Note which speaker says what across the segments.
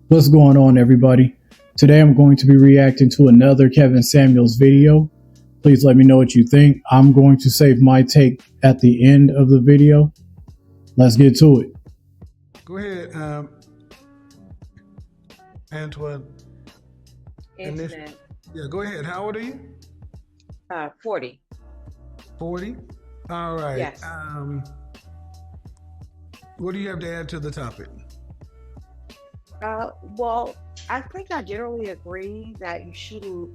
Speaker 1: What's going on, everybody? Today I'm going to be reacting to another Kevin Samuels video. Please let me know what you think. I'm going to save my take at the end of the video. Let's get to it.
Speaker 2: Go ahead, Antoine.
Speaker 3: Internet.
Speaker 2: Yeah, go ahead. How old are you?
Speaker 3: 40.
Speaker 2: 40? All right.
Speaker 3: Yes.
Speaker 2: What do you have to add to the topic?
Speaker 3: Well, I think I generally agree that you shouldn't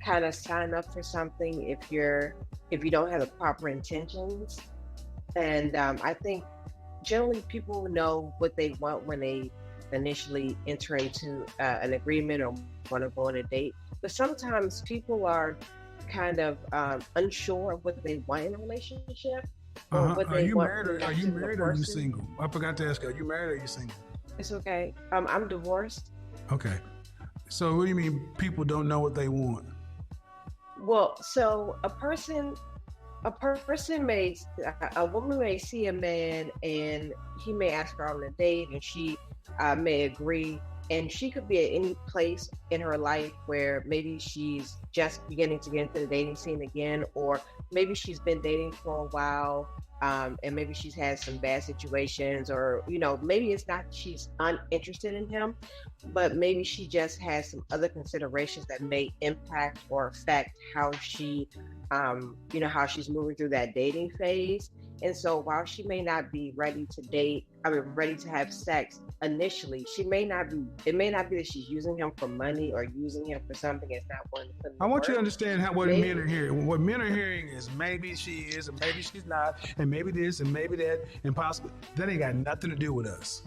Speaker 3: kind of sign up for something if you don't have the proper intentions. And I think generally people know what they want when they initially enter into an agreement or want to go on a date. But sometimes people are kind of unsure of what they want in a relationship or what
Speaker 2: Are
Speaker 3: they
Speaker 2: you
Speaker 3: want.
Speaker 2: married or are you single? I forgot to ask you. Are you married or are you single?
Speaker 3: It's okay. I'm divorced.
Speaker 2: Okay. So what do you mean people don't know what they want?
Speaker 3: Well, so a woman may see a man and he may ask her on a date and she may agree, and she could be at any place in her life where maybe she's just beginning to get into the dating scene again, or maybe she's been dating for a while, and maybe she's had some bad situations, or maybe it's not she's uninterested in him, but maybe she just has some other considerations that may impact or affect how she how she's moving through that dating phase. And so while she may not be ready to date, ready to have sex initially, it may not be that she's using him for money or using him for something it's not willing to put in
Speaker 2: I want you to
Speaker 3: work.
Speaker 2: understand what
Speaker 3: Maybe.
Speaker 2: men are hearing. What men are hearing is maybe she is, and maybe she's not, and maybe this, and maybe that, and possibly. That ain't got nothing to do with us.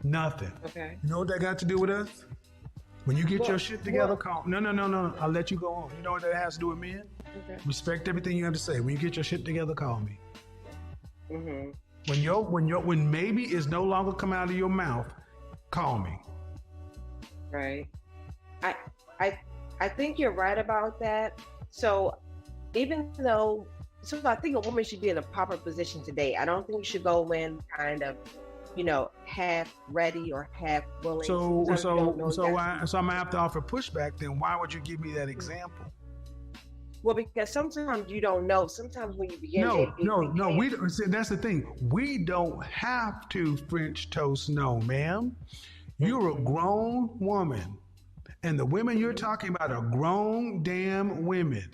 Speaker 2: Nothing.
Speaker 3: Okay.
Speaker 2: You know what that got to do with us? When you get your shit together,
Speaker 3: well-
Speaker 2: call. No. I'll let you go on. You know what that has to do with men?
Speaker 3: Okay.
Speaker 2: Respect everything you have to say. When you get your shit together, call me.
Speaker 3: Mm-hmm.
Speaker 2: When maybe is no longer coming out of your mouth, call me.
Speaker 3: Right. I think you're right about that. So even though, I think a woman should be in a proper position today. I don't think you should go in kind of, half ready or half willing.
Speaker 2: So
Speaker 3: Sometimes you don't know
Speaker 2: I'm
Speaker 3: exactly.
Speaker 2: gonna have to offer pushback. Then why would you give me that example?
Speaker 3: Well, because sometimes you don't know. Sometimes when you begin dating,
Speaker 2: No. We don't. See, that's the thing. We don't have to French toast. No, ma'am. You're a grown woman, and the women you're talking about are grown damn women.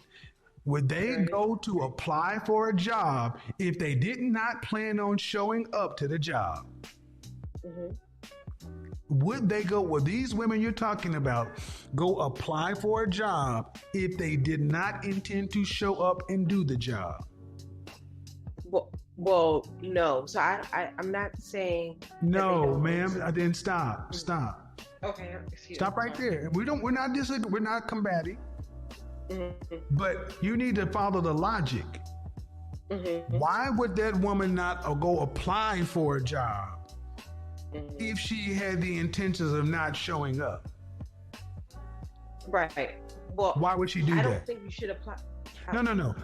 Speaker 2: Would they go to apply for a job if they did not plan on showing up to the job?
Speaker 3: Mhm.
Speaker 2: Would these women you're talking about go apply for a job if they did not intend to show up and do the job?
Speaker 3: Well, no. So I'm not saying that they
Speaker 2: No,
Speaker 3: don't.
Speaker 2: ma'am. I didn't stop.
Speaker 3: Okay, excuse
Speaker 2: Stop
Speaker 3: me.
Speaker 2: right there. We're not combating,
Speaker 3: Mhm.
Speaker 2: but you need to follow the logic.
Speaker 3: Mhm.
Speaker 2: Why would that woman not go apply for a job
Speaker 3: Mhm.
Speaker 2: if she had the intentions of not showing up?
Speaker 3: Right. Well,
Speaker 2: Why would she do
Speaker 3: I don't
Speaker 2: that?
Speaker 3: think you should apply.
Speaker 2: No.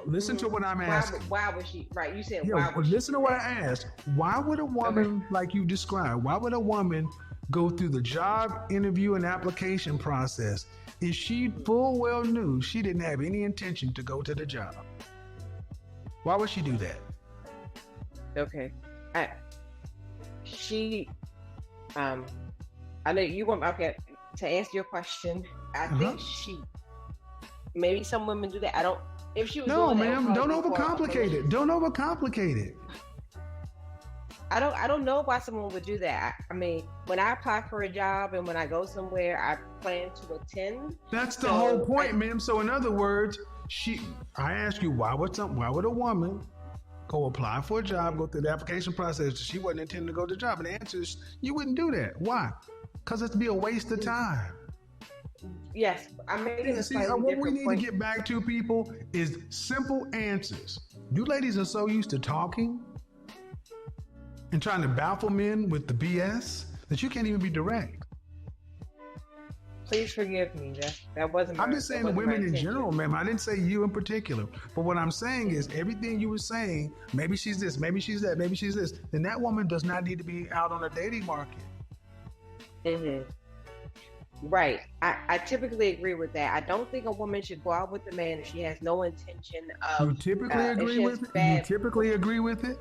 Speaker 2: Listen to what I'm asking.
Speaker 3: Why would she? Right. You said
Speaker 2: Yeah,
Speaker 3: why
Speaker 2: well,
Speaker 3: would she?
Speaker 2: listen to what I asked. Why would a woman, like you described, why would a woman go through the job interview and application process if she full well knew she didn't have any intention to go to the job? Why would she do that?
Speaker 3: Okay. I know you want. Okay. To answer your question, I think maybe some women do that. I don't. If she was
Speaker 2: No,
Speaker 3: doing that, it
Speaker 2: ma'am,
Speaker 3: would
Speaker 2: don't
Speaker 3: probably be for a
Speaker 2: overcomplicate it. Don't overcomplicate it.
Speaker 3: I don't know why someone would do that. I mean, when I apply for a job and when I go somewhere, I plan to attend.
Speaker 2: That's the
Speaker 3: So,
Speaker 2: whole point, ma'am. So in other words, I ask you, why would a woman go apply for a job, go through the application process? She wasn't intending to go to the job. And the answer is, you wouldn't do that. Why? Because it'd be a waste of time.
Speaker 3: Yes, I'm making a
Speaker 2: See,
Speaker 3: slightly
Speaker 2: what we
Speaker 3: different
Speaker 2: need
Speaker 3: point.
Speaker 2: to get back to, people, is simple answers. You ladies are so used to talking and trying to baffle men with the BS that you can't even be direct.
Speaker 3: Please forgive me. That wasn't.
Speaker 2: I'm just saying the women in general, ma'am. I didn't say you in particular. But what I'm saying is everything you were saying, maybe she's this, maybe she's that, maybe she's this, then that woman does not need to be out on the dating market.
Speaker 3: hmm Right. I typically agree with that. I don't think a woman should go out with a man if she has no intention
Speaker 2: You
Speaker 3: of,
Speaker 2: typically
Speaker 3: if
Speaker 2: agree
Speaker 3: she has
Speaker 2: with it? You
Speaker 3: bad.
Speaker 2: typically agree with it?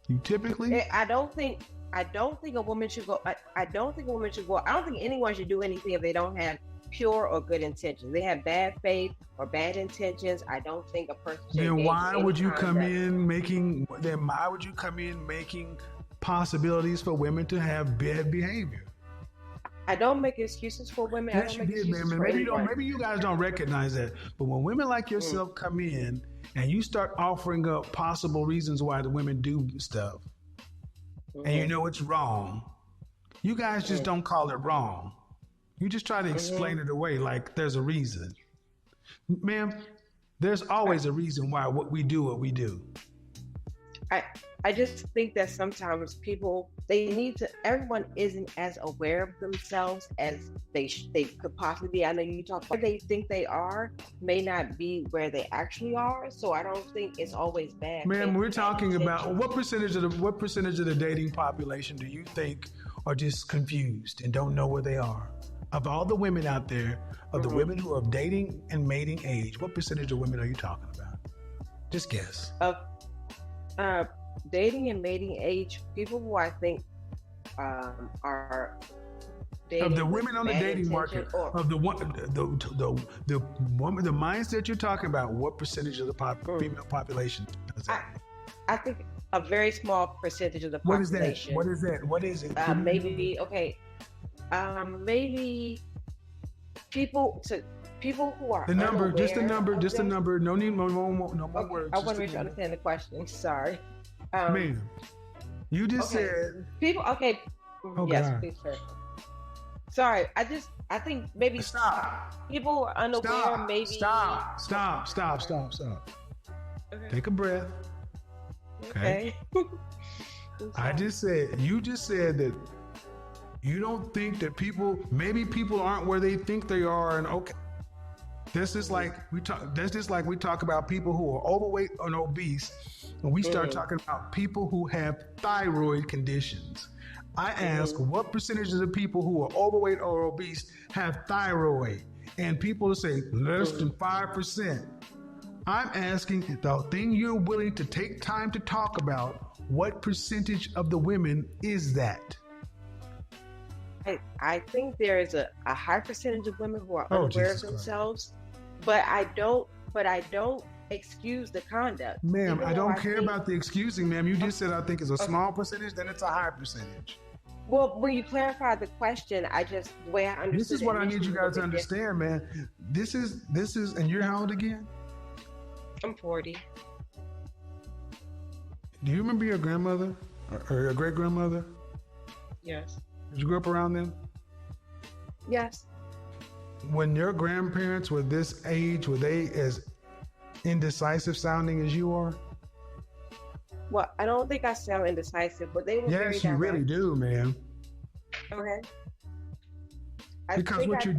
Speaker 2: You typically?
Speaker 3: I don't think a woman should go. I don't think a woman should go. I don't think anyone should do anything if they don't have pure or good intentions. They have bad faith or bad intentions. I don't think a person should
Speaker 2: Then
Speaker 3: engage
Speaker 2: why
Speaker 3: in any
Speaker 2: would you come
Speaker 3: conduct.
Speaker 2: in making? Then why would you come in making possibilities for women to have bad behavior?
Speaker 3: I don't make excuses for women. I
Speaker 2: Yes,
Speaker 3: don't
Speaker 2: you
Speaker 3: make
Speaker 2: did,
Speaker 3: excuses
Speaker 2: man.
Speaker 3: for
Speaker 2: Maybe you don't.
Speaker 3: anyone.
Speaker 2: Maybe you guys don't recognize that. But when women like
Speaker 3: Mm,
Speaker 2: yourself come in and you start offering up possible reasons why the women do stuff, and you
Speaker 3: mhm,
Speaker 2: know it's wrong, you guys just
Speaker 3: mm,
Speaker 2: don't call it wrong. You just try to explain
Speaker 3: mhm.
Speaker 2: it away like there's a reason. Ma'am, there's always a reason why what we do what we do.
Speaker 3: I I just think that sometimes people they need to. Everyone isn't as aware of themselves as they could possibly be. I know you talk about where they think they are may not be where they actually are. So I don't think it's always bad
Speaker 2: Ma'am,
Speaker 3: faith
Speaker 2: we're
Speaker 3: or bad
Speaker 2: talking about
Speaker 3: intentions.
Speaker 2: what percentage of the dating population do you think are just confused and don't know where they are? Of all the women out there, of the
Speaker 3: hmm
Speaker 2: women who are dating and mating age, what percentage of women are you talking about? Just guess.
Speaker 3: Of uh, dating and mating age, people who I think are
Speaker 2: Of the
Speaker 3: dating with
Speaker 2: women on the
Speaker 3: bad
Speaker 2: dating
Speaker 3: intention
Speaker 2: market,
Speaker 3: or
Speaker 2: of the woman, the mindset that you're talking about, what percentage of the
Speaker 3: mm,
Speaker 2: female population does
Speaker 3: I
Speaker 2: that?
Speaker 3: I think a very small percentage of the
Speaker 2: What is that?
Speaker 3: population.
Speaker 2: What is that? What is it? Give me-
Speaker 3: Maybe okay. Maybe people who are
Speaker 2: The number, just the
Speaker 3: unaware
Speaker 2: number,
Speaker 3: of
Speaker 2: just the
Speaker 3: them.
Speaker 2: number. No need, no more
Speaker 3: Okay,
Speaker 2: words.
Speaker 3: I
Speaker 2: Just
Speaker 3: want to
Speaker 2: the
Speaker 3: make sure I
Speaker 2: number.
Speaker 3: understand the question. Sorry. Um,
Speaker 2: Ma'am, you just
Speaker 3: okay,
Speaker 2: said,
Speaker 3: people. Okay,
Speaker 2: oh
Speaker 3: yes,
Speaker 2: God.
Speaker 3: please, sir. Sorry, I think maybe
Speaker 2: Stop.
Speaker 3: people who are unaware.
Speaker 2: Stop.
Speaker 3: Maybe.
Speaker 2: Stop. Stop. Stop. Stop. Stop.
Speaker 3: Okay.
Speaker 2: Take a breath. Okay.
Speaker 3: Okay. I'm
Speaker 2: You just said that you don't think that maybe people aren't where they think they are, and okay. That's just like we talk about people who are overweight and obese, and we start
Speaker 3: sorry.
Speaker 2: talking about people who have thyroid conditions. I ask what percentage of the people who are overweight or obese have thyroid, and people say less than 5%. I'm asking the thing you're willing to take time to talk about. What percentage of the women is that?
Speaker 3: I think there is a high percentage of women who are
Speaker 2: Oh,
Speaker 3: unaware
Speaker 2: Jesus
Speaker 3: of
Speaker 2: Christ.
Speaker 3: themselves, but I don't excuse the conduct.
Speaker 2: Ma'am,
Speaker 3: Even
Speaker 2: I
Speaker 3: though
Speaker 2: don't
Speaker 3: I
Speaker 2: care
Speaker 3: think,
Speaker 2: about the excusing, ma'am. You just said I think it's a
Speaker 3: okay,
Speaker 2: small percentage, then it's a high percentage.
Speaker 3: well, when you clarify the question, the way I
Speaker 2: This
Speaker 3: understood
Speaker 2: is
Speaker 3: it
Speaker 2: what I need
Speaker 3: initially
Speaker 2: you
Speaker 3: was
Speaker 2: guys to
Speaker 3: a bit different.
Speaker 2: understand, man. This is, and you're how old again?
Speaker 3: I'm 40.
Speaker 2: Do you remember your grandmother or your great grandmother?
Speaker 3: Yes.
Speaker 2: Did you grow up around them?
Speaker 3: Yes.
Speaker 2: When your grandparents were this age, were they as indecisive sounding as you are?
Speaker 3: Well, I don't think I sound indecisive, but they were very
Speaker 2: Yes, you really
Speaker 3: direct.
Speaker 2: do, man.
Speaker 3: Okay. I
Speaker 2: Because
Speaker 3: think
Speaker 2: what you're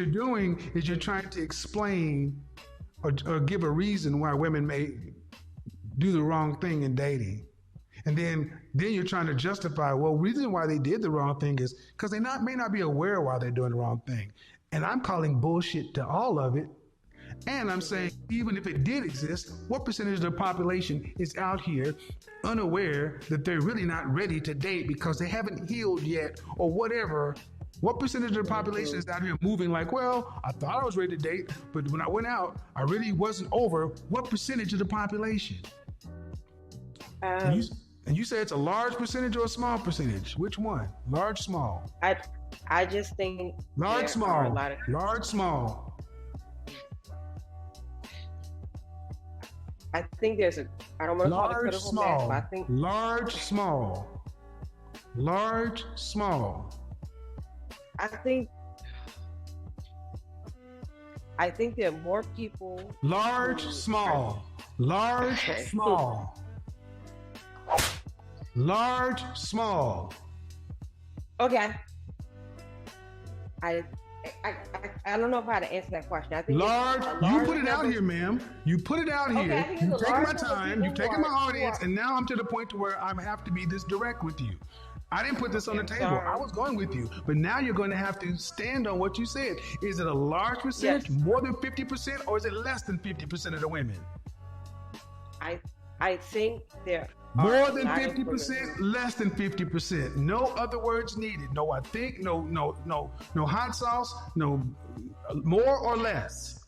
Speaker 2: doing is you're trying to explain or give a reason why women may do the wrong thing in dating. And then you're trying to justify, well, reason why they did the wrong thing is because they may not be aware why they're doing the wrong thing. And I'm calling bullshit to all of it. And I'm saying, even if it did exist, what percentage of the population is out here unaware that they're really not ready to date because they haven't healed yet or whatever? What percentage of the population is out here moving like, well, I thought I was ready to date, but when I went out, I really wasn't over. What percentage of the population? And you,
Speaker 3: um
Speaker 2: and you say it's a large percentage or a small percentage? Which one? Large, small?
Speaker 3: I just think
Speaker 2: Large,
Speaker 3: there are a
Speaker 2: small?
Speaker 3: lot of
Speaker 2: Large, small?
Speaker 3: I think there's a I don't want to call it
Speaker 2: Large,
Speaker 3: critical mass, but I
Speaker 2: small?
Speaker 3: think
Speaker 2: Large, small? Large, small?
Speaker 3: I think I think there are more people
Speaker 2: Large,
Speaker 3: who are
Speaker 2: small? Large,
Speaker 3: okay.
Speaker 2: small? Large, small?
Speaker 3: Okay. I, I don't know how to answer that question. I think it's
Speaker 2: Large,
Speaker 3: a
Speaker 2: you
Speaker 3: large
Speaker 2: put it out
Speaker 3: number-
Speaker 2: here, ma'am. You put it out
Speaker 3: Okay,
Speaker 2: here.
Speaker 3: I think
Speaker 2: You've
Speaker 3: it's a
Speaker 2: taken my
Speaker 3: large number of
Speaker 2: time.
Speaker 3: people
Speaker 2: You've
Speaker 3: who
Speaker 2: taken my
Speaker 3: are-
Speaker 2: audience, and now I'm to the point to where I have to be this direct with you. I didn't put this on the
Speaker 3: I'm
Speaker 2: table.
Speaker 3: sorry.
Speaker 2: I was going with you. But now you're going to have to stand on what you said. Is it a large percentage, more than 50%, or is it less than 50% of the women?
Speaker 3: I think there
Speaker 2: More
Speaker 3: are
Speaker 2: than
Speaker 3: a lot of
Speaker 2: 50%,
Speaker 3: women-
Speaker 2: less than 50%. No other words needed. No, I think, no hot sauce, no more or less.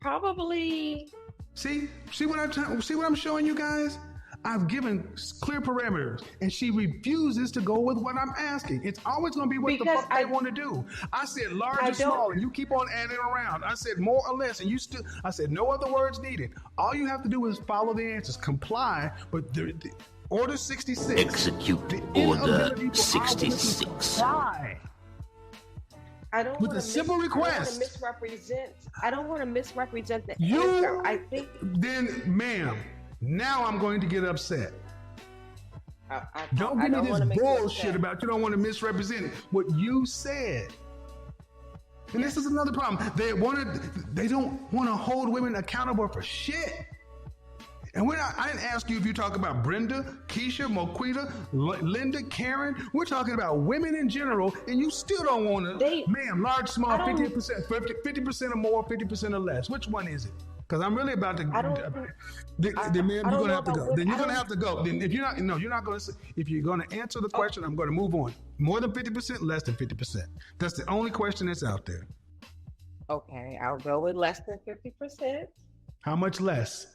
Speaker 3: Probably.
Speaker 2: See what I'm showing you guys? I've given clear parameters, and she refuses to go with what I'm asking. It's always going to be what the
Speaker 3: Because
Speaker 2: fuck they want to do. I said large
Speaker 3: I
Speaker 2: or small,
Speaker 3: don't-
Speaker 2: and you keep on adding around. I said more or less, and you still. I said no other words needed. All you have to do is follow the answers, comply. But the Order 66.
Speaker 4: Execute
Speaker 2: the
Speaker 4: Order
Speaker 2: inability for our women to
Speaker 4: 66.
Speaker 2: comply.
Speaker 3: I don't
Speaker 2: With
Speaker 3: wanna
Speaker 2: a simple request.
Speaker 3: I don't want to misrepresent the
Speaker 2: You-
Speaker 3: answer. I think
Speaker 2: Then, ma'am, now I'm going to get upset. Don't
Speaker 3: I
Speaker 2: give
Speaker 3: don't
Speaker 2: me
Speaker 3: wanna
Speaker 2: this
Speaker 3: make you
Speaker 2: bullshit
Speaker 3: upset.
Speaker 2: about you don't want to misrepresent what you said. And this is another problem. They don't want to hold women accountable for shit. And I didn't ask you if you talk about Brenda, Keisha, Moquita, Linda, Karen. We're talking about women in general, and you still don't want to. Ma'am, large, small,
Speaker 3: I don't-
Speaker 2: 50%, 50% or more, 50% or less. Which one is it? Because I'm really about to.
Speaker 3: I don't
Speaker 2: Then, ma'am, you're
Speaker 3: don't
Speaker 2: gonna
Speaker 3: know
Speaker 2: have to
Speaker 3: about
Speaker 2: go.
Speaker 3: women.
Speaker 2: Then you're
Speaker 3: I
Speaker 2: gonna
Speaker 3: don't-
Speaker 2: have to go. Then if you're not, no, you're not gonna. If you're gonna answer the question, I'm gonna move on. More than 50%, less than 50%. That's the only question that's out there.
Speaker 3: Okay, I'll go with less than 50%.
Speaker 2: How much less?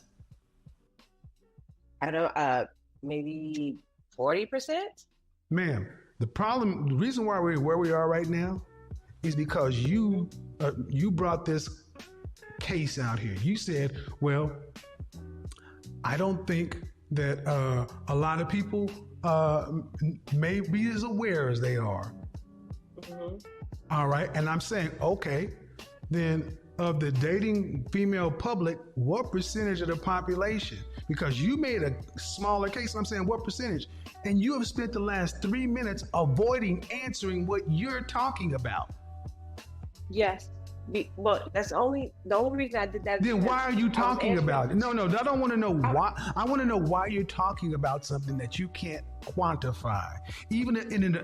Speaker 3: I don't. Maybe 40%.
Speaker 2: Ma'am, the reason why we're where we are right now is because you brought this case out here. You said, well, I don't think that a lot of people may be as aware as they are.
Speaker 3: Mm-hmm.
Speaker 2: All right. And I'm saying, okay, then of the dating female public, what percentage of the population? Because you made a smaller case. I'm saying what percentage? And you have spent the last 3 minutes avoiding answering what you're talking about.
Speaker 3: Yes. Well, that's the only reason I did that.
Speaker 2: Then why are you talking about it? No, I don't want to know why. I want to know why you're talking about something that you can't quantify. Even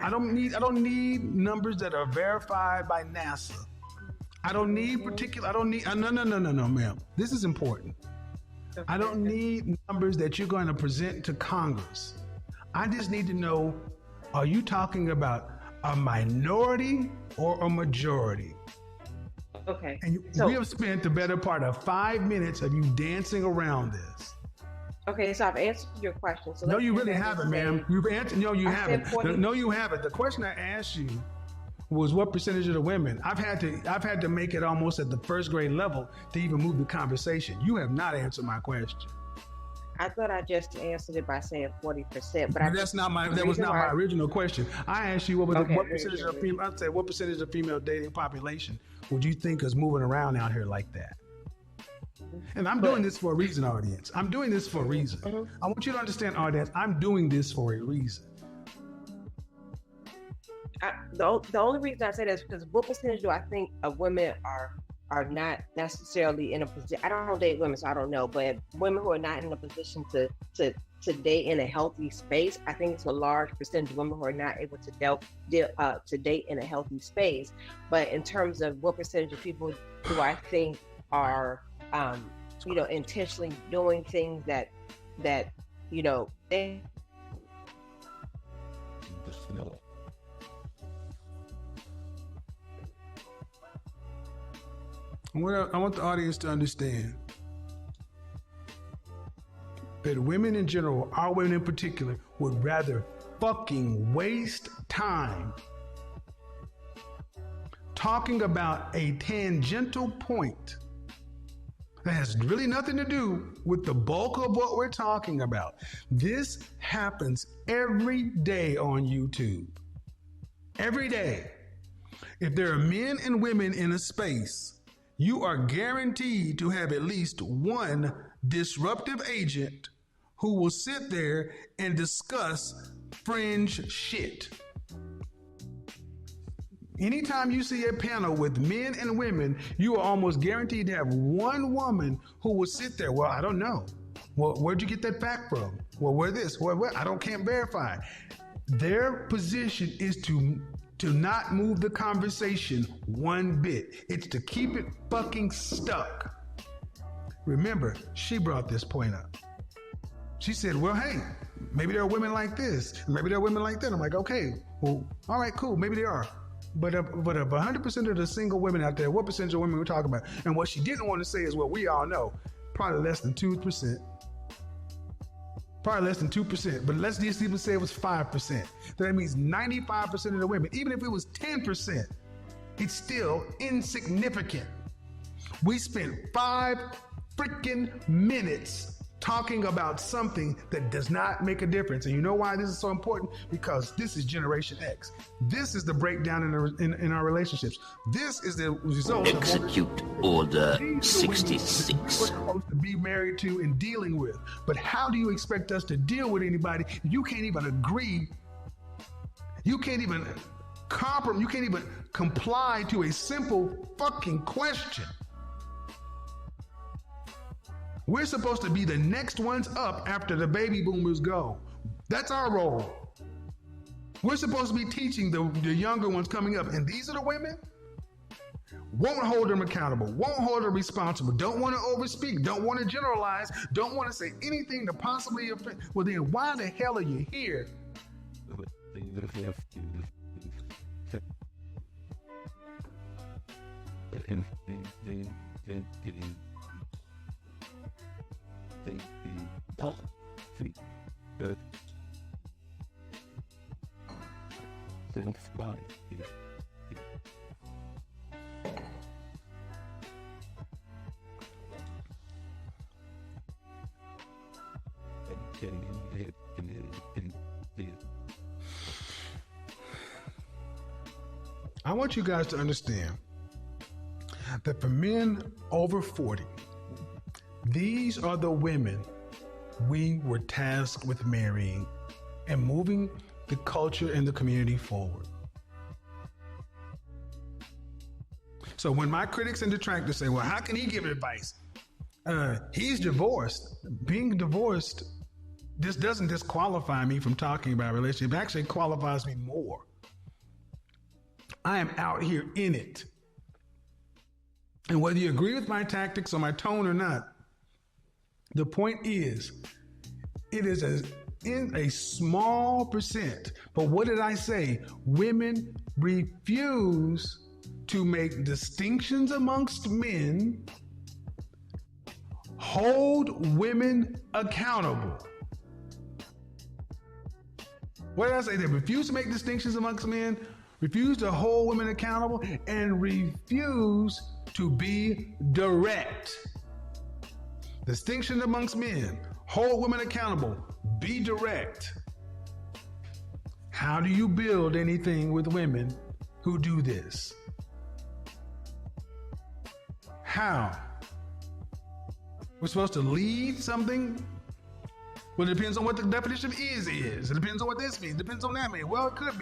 Speaker 2: I don't need numbers that are verified by NASA. I don't need particular. I don't need. No, ma'am. This is important. I don't need numbers that you're going to present to Congress. I just need to know: are you talking about a minority or a majority?
Speaker 3: Okay.
Speaker 2: And we have spent the better part of 5 minutes of you dancing around this.
Speaker 3: Okay, so I've answered your question. So
Speaker 2: No,
Speaker 3: let's
Speaker 2: you
Speaker 3: go
Speaker 2: really
Speaker 3: back
Speaker 2: haven't,
Speaker 3: and
Speaker 2: ma'am.
Speaker 3: say-
Speaker 2: You've answered. No, you
Speaker 3: I
Speaker 2: haven't.
Speaker 3: said 40.
Speaker 2: No, you haven't. The question I asked you was what percentage of the women. I've had to make it almost at the first grade level to even move the conversation. You have not answered my question.
Speaker 3: I thought I just answered it by saying 40%, but
Speaker 2: That was not my original question. I asked you what percentage of female. I said what percentage of female dating population would you think is moving around out here like that? And I'm doing this for a reason, audience. I'm doing this for a reason. I want you to understand, audience. I'm doing this for a reason.
Speaker 3: The only reason I say that is because what percentage do I think of women are not necessarily in a position? I don't date women, so I don't know. But women who are not in a position to date in a healthy space, I think it's a large percentage of women who are not able to date in a healthy space. But in terms of what percentage of people do I think are, intentionally doing things that they.
Speaker 2: I want the audience to understand that women in general, our women in particular, would rather fucking waste time talking about a tangential point that has really nothing to do with the bulk of what we're talking about. This happens every day on YouTube. Every day. If there are men and women in a space, you are guaranteed to have at least one disruptive agent who will sit there and discuss fringe shit. Anytime you see a panel with men and women, you are almost guaranteed to have one woman who will sit there. Well, I don't know. Well, where'd you get that fact from? Well, where this? Where? Can't verify. Their position is to not move the conversation one bit. It's to keep it fucking stuck. Remember, she brought this point up. She said, well, hey, maybe there are women like this, maybe there are women like that. I'm like, okay, well, all right, cool, maybe there are. But of 100% of the single women out there, what percentage of women we're talking about? And what she didn't want to say is what we all know, probably less than 2%. Probably less than 2%, but let's just even say it was 5%. That means 95% of the women, even if it was 10%, it's still insignificant. We spent 5 freaking minutes talking about something that does not make a difference. And you know why this is so important? Because this is Generation X. This is the breakdown in our relationships. This is the result
Speaker 4: Execute Order
Speaker 2: We're
Speaker 4: 66.
Speaker 2: supposed to be married to and dealing with. But how do you expect us to deal with anybody? You can't even agree. You can't even compromise. You can't even comply to a simple fucking question. We're supposed to be the next ones up after the baby boomers go. That's our role. We're supposed to be teaching the younger ones coming up. And these are the women? Won't hold them accountable, won't hold them responsible, don't want to overspeak, don't want to generalize, don't want to say anything to possibly offend. Well, then why the hell are you here? I want you guys to understand that for men over 40, these are the women we were tasked with marrying and moving the culture and the community forward. So when my critics and detractors say, well, how can he give advice? He's divorced. Being divorced, this doesn't disqualify me from talking about a relationship. It actually qualifies me more. I am out here in it. And whether you agree with my tactics or my tone or not, the point is, it is in a small percent. But what did I say? Women refuse to make distinctions amongst men, hold women accountable. What did I say? They refuse to make distinctions amongst men, refuse to hold women accountable, and refuse to be direct. Distinction amongst men, hold women accountable, be direct. How do you build anything with women who do this? How? We're supposed to lead something? Well, it depends on what the definition of is. It depends on what this means. It depends on that means. Well, it could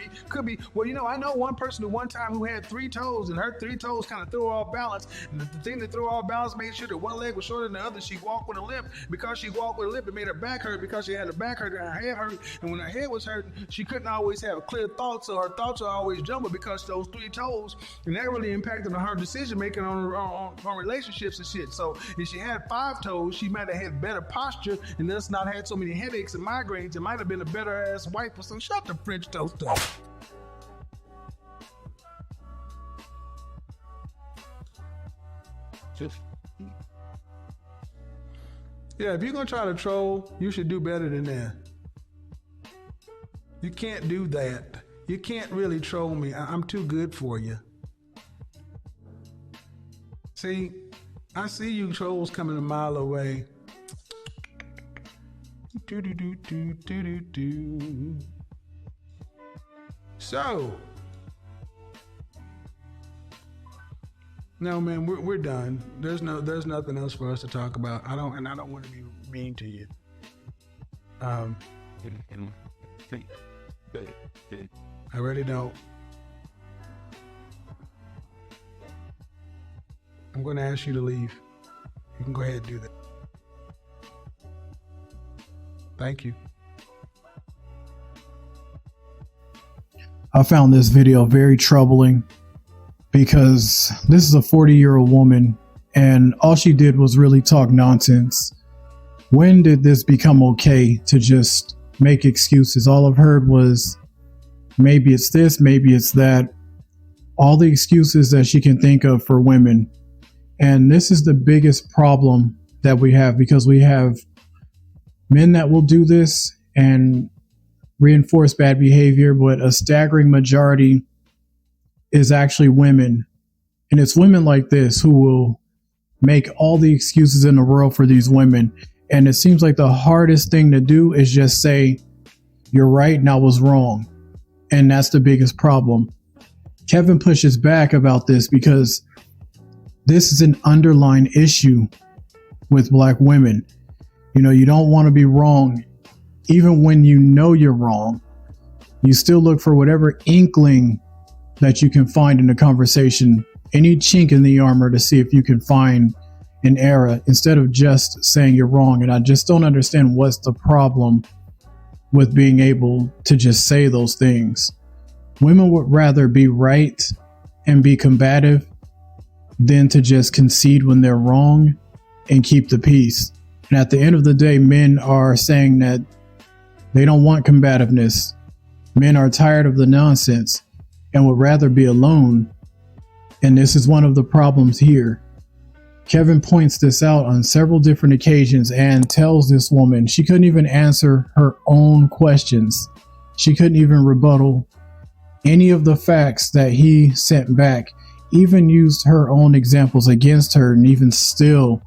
Speaker 2: be. Well, you know, I know one person at one time who had 3 toes, and her 3 toes kind of threw her off balance. And the thing that threw her off balance made sure that one leg was shorter than the other. She walked with a limp. Because she walked with a limp, it made her back hurt. Because she had her back hurt and her head hurt. And when her head was hurting, she couldn't always have clear thoughts, so her thoughts are always jumbled because those 3 toes. And that really impacted on her decision making on relationships and shit. So if she had 5 toes, she might have had better posture and thus not had so many headaches and migraines. It might have been a better ass wife or some. Shut the French toast up. Yeah, if you're gonna try to troll, you should do better than that. You can't do that. You can't really troll me. I'm too good for you. See, I see you trolls coming a mile away. So, no, man, we're done. There's nothing else for us to talk about. I don't want to be mean to you. I really don't. I'm going to ask you to leave. You can go ahead and do that. Thank you.
Speaker 1: I found this video very troubling because this is a 40-year-old woman and all she did was really talk nonsense. When did this become okay to just make excuses? All I've heard was maybe it's this, maybe it's that. All the excuses that she can think of for women. And this is the biggest problem that we have, because we have men that will do this and reinforce bad behavior, but a staggering majority is actually women. And it's women like this who will make all the excuses in the world for these women. And it seems like the hardest thing to do is just say, you're right and I was wrong. And that's the biggest problem. Kevin pushes back about this because this is an underlying issue with black women. You know, you don't want to be wrong. Even when you know you're wrong, you still look for whatever inkling that you can find in the conversation, any chink in the armor to see if you can find an error instead of just saying you're wrong. And I just don't understand what's the problem with being able to just say those things. Women would rather be right and be combative than to just concede when they're wrong and keep the peace. And at the end of the day, men are saying that they don't want combativeness. Men are tired of the nonsense and would rather be alone. And this is one of the problems here. Kevin points this out on several different occasions and tells this woman she couldn't even answer her own questions. She couldn't even rebuttal any of the facts that he sent back, even used her own examples against her. And even still,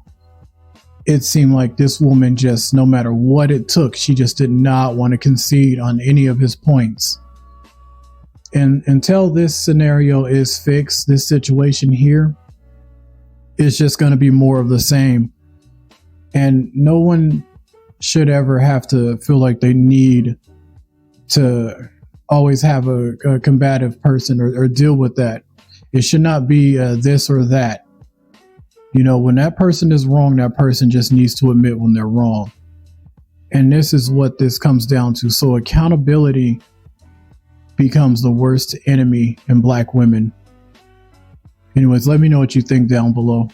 Speaker 1: it seemed like this woman just, no matter what it took, she just did not want to concede on any of his points. And until this scenario is fixed, this situation here, it's just going to be more of the same. And no one should ever have to feel like they need to always have a combative person or deal with that. It should not be this or that. You know, when that person is wrong, that person just needs to admit when they're wrong. And this is what this comes down to. So accountability becomes the worst enemy in black women. Anyways, let me know what you think down below.